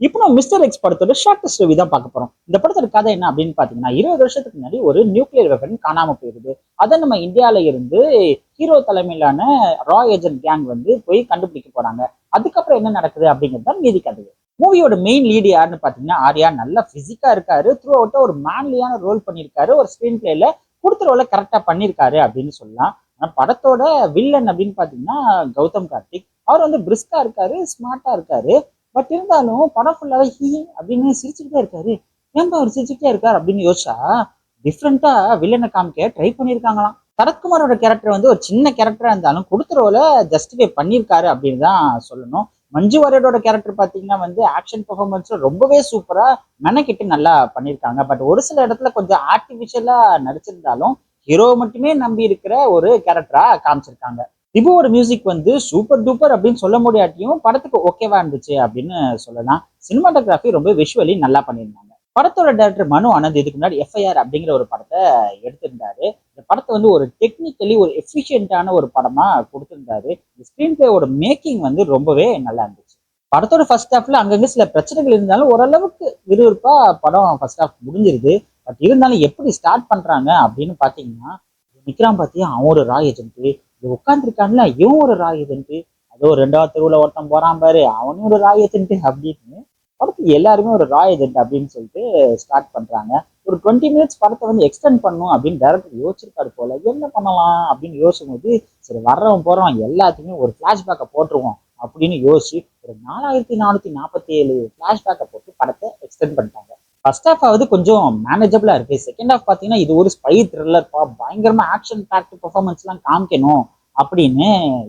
இப்போ நம்ம mister X படத்தோட ஷார்ட்டஸ்ட் ரிவ்யூ தான் பார்க்க போறோம். இந்த படத்தோட கதை என்ன அப்படின்னு பாத்தீங்கன்னா, 20 வருஷத்துக்கு முன்னாடி ஒரு நியூக்ளியர் வெப்பன் காணாம போயிருது. அதை நம்ம இந்தியால இருந்து ஹீரோ தலைமையிலான ரா ஏஜென்ட் கேங் வந்து போய் கண்டுபிடிக்க போறாங்க. அதுக்கப்புறம் என்ன நடக்குது அப்படிங்கிறது தான் மீதி கதை. மூவியோட மெயின் லீடு யாருன்னு பாத்தீங்கன்னா ஆர்யா. நல்லா பிசிக்கா இருக்காரு. த்ரூ அவுட்டா ஒரு மேன்லியான ரோல் பண்ணியிருக்காரு. ஒரு ஸ்கிரீன் பிளேல கொடுத்த ரோலை கரெக்டா பண்ணியிருக்காரு அப்படின்னு சொல்லலாம். ஆனா படத்தோட வில்லன் அப்படின்னு பாத்தீங்கன்னா கௌதம் கார்த்திக். அவர் வந்து பிரிஸ்கா இருக்காரு, ஸ்மார்ட்டா இருக்காரு. பட் இருந்தாலும் படம் ஃபுல்லாவே ஹீ அப்படின்னு சிரிச்சுக்கிட்டே இருக்காரு. ஏன்பா அவர் சிரிச்சுக்கிட்டே இருக்காரு அப்படின்னு யோசிச்சா டிஃப்ரெண்டா வில்லனை காமிக்க ட்ரை பண்ணியிருக்காங்களாம். சரத்குமாரோட கேரக்டர் வந்து ஒரு சின்ன கேரக்டரா இருந்தாலும் கொடுத்த ரோலை ஜஸ்டிஃபை பண்ணியிருக்காரு அப்படின்னு தான் சொல்லணும். மஞ்சு வாரியரோட கேரக்டர் பாத்தீங்கன்னா வந்து ஆக்ஷன் பெர்ஃபார்மன்ஸ் ரொம்பவே சூப்பரா மெனக்கிட்டு நல்லா பண்ணியிருக்காங்க. பட் ஒரு சில இடத்துல கொஞ்சம் ஆர்டிபிஷியலா நடிச்சிருந்தாலும் ஹீரோ மட்டுமே நம்பி இருக்கிற ஒரு கேரக்டரா காமிச்சிருக்காங்க. திபுவோட மியூசிக் வந்து சூப்பர் டூப்பர் அப்படின்னு சொல்ல முடியாட்டியும் படத்துக்கு ஓகேவா இருந்துச்சு அப்படின்னு சொல்லலாம். சினிமாட்டோகிராஃபி ரொம்ப விஷுவலி நல்லா பண்ணியிருந்தாங்க. படத்தோட டைரக்டர் மனு ஆனந்த் இதுக்கு முன்னாடி எஃப்ஐஆர் அப்படிங்கிற ஒரு படத்தை எடுத்திருந்தாரு. இந்த படத்தை வந்து ஒரு டெக்னிக்கலி ஒரு எஃபிஷியன்டான ஒரு படமா கொடுத்திருந்தாரு. இந்த ஸ்கிரீன் பிளேயோட மேக்கிங் வந்து ரொம்பவே நல்லா இருந்துச்சு. படத்தோட ஃபர்ஸ்ட் ஹாஃப்ல அங்கங்க சில பிரச்சனைகள் இருந்தாலும் ஓரளவுக்கு விறுவிறுப்பா படம் ஃபர்ஸ்ட் ஹாஃப் முடிஞ்சிருது. பட் இருந்தாலும் எப்படி ஸ்டார்ட் பண்றாங்க அப்படின்னு பாத்தீங்கன்னா, நிக்கிறான் பாத்தியா அவன் ஒரு ரா ஏஜென்ட், உட்காந்துருக்கான்ல இவன் ஒரு ரா ஏஜென்ட், அதோ ரெண்டாவது தெருவுல ஒருத்தன் போறான் பாரு அவனும் ஒரு ரா ஏஜென்ட் அப்படின்னு படத்துக்கு எல்லாருமே ஒரு ரா ஏஜென்ட் அப்படின்னு சொல்லிட்டு ஸ்டார்ட் பண்றாங்க. ஒரு 20 மினிட்ஸ் படத்தை வந்து எக்ஸ்டெண்ட் பண்ணும் அப்படின்னு டேரக்டர் யோசிச்சிருக்காரு போல. என்ன பண்ணலாம் அப்படின்னு யோசிக்கும் போது சரி வர்றவன் போறவன் எல்லாத்துக்குமே ஒரு பிளாஷ்பேக்கை போட்டுருவோம் அப்படின்னு யோசிச்சு ஒரு 4447 பிளாஷ்பேக்கை போட்டு படத்தை எக்ஸ்டெண்ட் பண்ணிட்டாங்க. ஃபர்ஸ்ட் ஹாஃப் ஆவது கொஞ்சம் மேனேஜபிளா இருக்கு. செகண்ட் ஹாஃப் பாத்தீங்கன்னா இது ஒரு ஸ்பை த்ரில்லர்ப்பா, பயங்கரமா ஆக்ஷன் பேக்ட் பெர்ஃபார்மன்ஸ் எல்லாம் காமிக்கணும் அப்படின்னு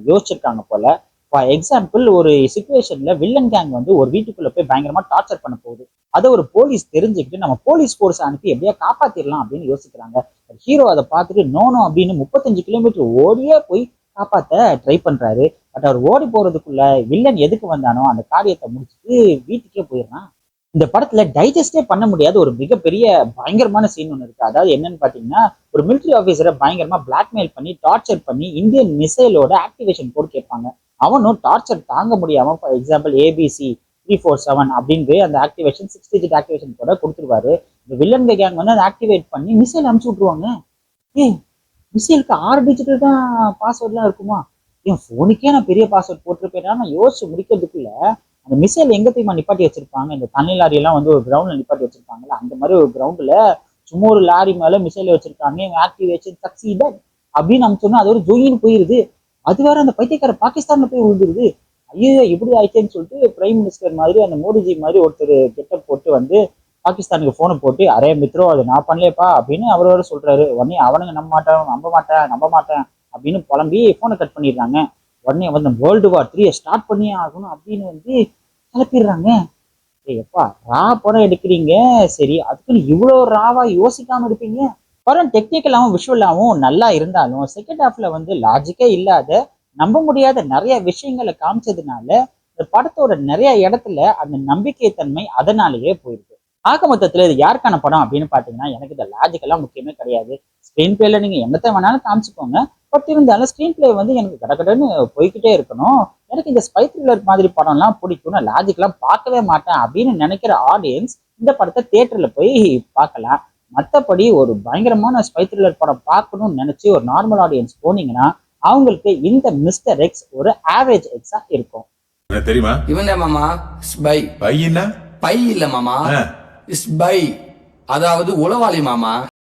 யோசிச்சிருக்காங்க போல. ஃபார் எக்ஸாம்பிள் ஒரு சுச்சுவேஷன்ல வில்லன் கேங் வந்து ஒரு வீட்டுக்குள்ள போய் பயங்கரமா டார்ச்சர் பண்ண போகுது. அதை ஒரு போலீஸ் தெரிஞ்சுக்கிட்டு நம்ம போலீஸ் போர்ஸ் அனுப்பி எப்படியா காப்பாத்திடலாம் அப்படின்னு யோசிக்கிறாங்க. ஹீரோ அதை பார்த்துட்டு நோனோ அப்படின்னு 35 கிலோமீட்டர் ஓடியே போய் காப்பாத்த ட்ரை பண்றாரு. பட் அவர் ஓடி போறதுக்குள்ள வில்லன் எதுக்கு வந்தானோ அந்த காரியத்தை முடிச்சுட்டு வீட்டுக்கே போயிடுறான். இந்த படத்துல டைஜஸ்டே பண்ண முடியாத ஒரு மிகப்பெரிய பயங்கரமான சீன் ஒன்று இருக்கு. அதாவது என்னன்னு பாத்தீங்கன்னா, ஒரு மிலிட்டரி ஆஃபீஸரை பயங்கரமா பிளாக்மெயில் பண்ணி டார்ச்சர் பண்ணி இந்தியன் மிசைலோட ஆக்டிவேஷன் கோட் கேட்பாங்க. அவனும் டார்ச்சர் தாங்க முடியாம ஃபார் எக்ஸாம்பிள் ஏபிசி 347 அப்படின்னு அந்த ஆக்டிவேஷன் 6 டிஜிட் ஆக்டிவேஷன் கோட கொடுத்துருவாரு. இந்த வில்லன் கேங் வந்து அதை ஆக்டிவேட் பண்ணி மிசைல் அனுப்பிச்சு விட்டுருவாங்க. ஏ மிசைலுக்கு 6 டிஜிட்டல் தான் பாஸ்வேர்ட்லாம் இருக்குமா? என் போனுக்கே நான் பெரிய பாஸ்வேர்ட் போட்டிருப்பேன். நான் யோசிச்சு முடிக்கிறதுக்குள்ள அந்த மிசைல் எங்க தெரியுமா நிப்பாட்டி வச்சிருப்பாங்க? இந்த தண்ணி லாரி எல்லாம் வந்து ஒரு கிரவுண்ட்ல நிப்பாட்டி வச்சிருப்பாங்கல்ல, அந்த மாதிரி ஒரு கிரவுண்ட்ல சும்மா ஒரு லாரி மேல மிசைல் வச்சிருக்காங்க. ஆக்டிவேஷன் சக்சீடட் அப்படின்னு அனுப்பிச்சோன்னா அது ஒரு ஜொயின்னு போயிருது. அது வேற அந்த பைத்தியக்கார பாகிஸ்தான்ல போய் விழுந்துருது. ஐயோ இப்படி ஆயிடுச்சேன்னு சொல்லிட்டு பிரைம் மினிஸ்டர் மாதிரி அந்த மோடிஜி மாதிரி ஒருத்தர் கெட்டப் போட்டு வந்து பாகிஸ்தானுக்கு போனை போட்டு அரே மித்ரோ அது நான் பண்ணலேப்பா அப்படின்னு அவர் சொல்றாரு. உடனே அவனுங்க நம்ப மாட்டேன் அப்படின்னு புலம்பி போனை கட் பண்ணிடுறாங்க. உடனே வந்து வேர்ல்டு வார் 3 ஸ்டார்ட் பண்ணியே ஆகணும் அப்படின்னு வந்து கிளப்பிடுறாங்க. எப்பா ரா படம் எடுக்கிறீங்க சரி, அதுக்குன்னு இவ்வளவு ராவா யோசிக்காம இருப்பீங்க? படம் டெக்னிக்கலாவும் விஷுவலாவும் நல்லா இருந்தாலும் செகண்ட் ஹாஃப்ல வந்து லாஜிக்கே இல்லாத நம்ப முடியாத நிறைய விஷயங்களை காமிச்சதுனால இந்த படத்தோட நிறைய இடத்துல அந்த நம்பிக்கை தன்மை அதனாலேயே போயிருக்கு. ஆக மொத்தத்துல இது யாருக்கான படம் அப்படின்னு பாத்தீங்கன்னா, எனக்கு இந்த லாஜிக் எல்லாம் முக்கியமே கிடையாது. ஸ்கிரீன் பிளேல நீங்க என்னத்தை வேணாலும் காமிச்சுக்கோங்க. பட் இருந்தாலும் ஸ்கிரீன் பிளே வந்து எனக்கு கடகடன்னு போய்கிட்டே இருக்கணும். எனக்கு இந்த ஸ்பை த்ரில்லர் மாதிரி படம்லாம் பிடிக்கும். நான் லாஜிக் எல்லாம் பார்க்கவே மாட்டேன் அப்படின்னு நினைக்கிற ஆடியன்ஸ் இந்த படத்தை தியேட்டர்ல போய் பார்க்கலாம். மற்றபடி ஒரு பயங்கரமான ஸ்பை த்ரில்லர் படம் பார்க்கணும்னு நினைச்சு ஒரு நார்மல் ஆடியன்ஸ் போனீங்கன்னா அவங்களுக்கு இந்த மிஸ்டர் எக்ஸ் ஒரு ஆவரேஜ் எக்ஸா இருக்கும். தெரியுமா இவன் மாமா ஸ்பை பையனா பை இல்ல மாமா ஸ்பை, அதாவது உளவாளி மாமா.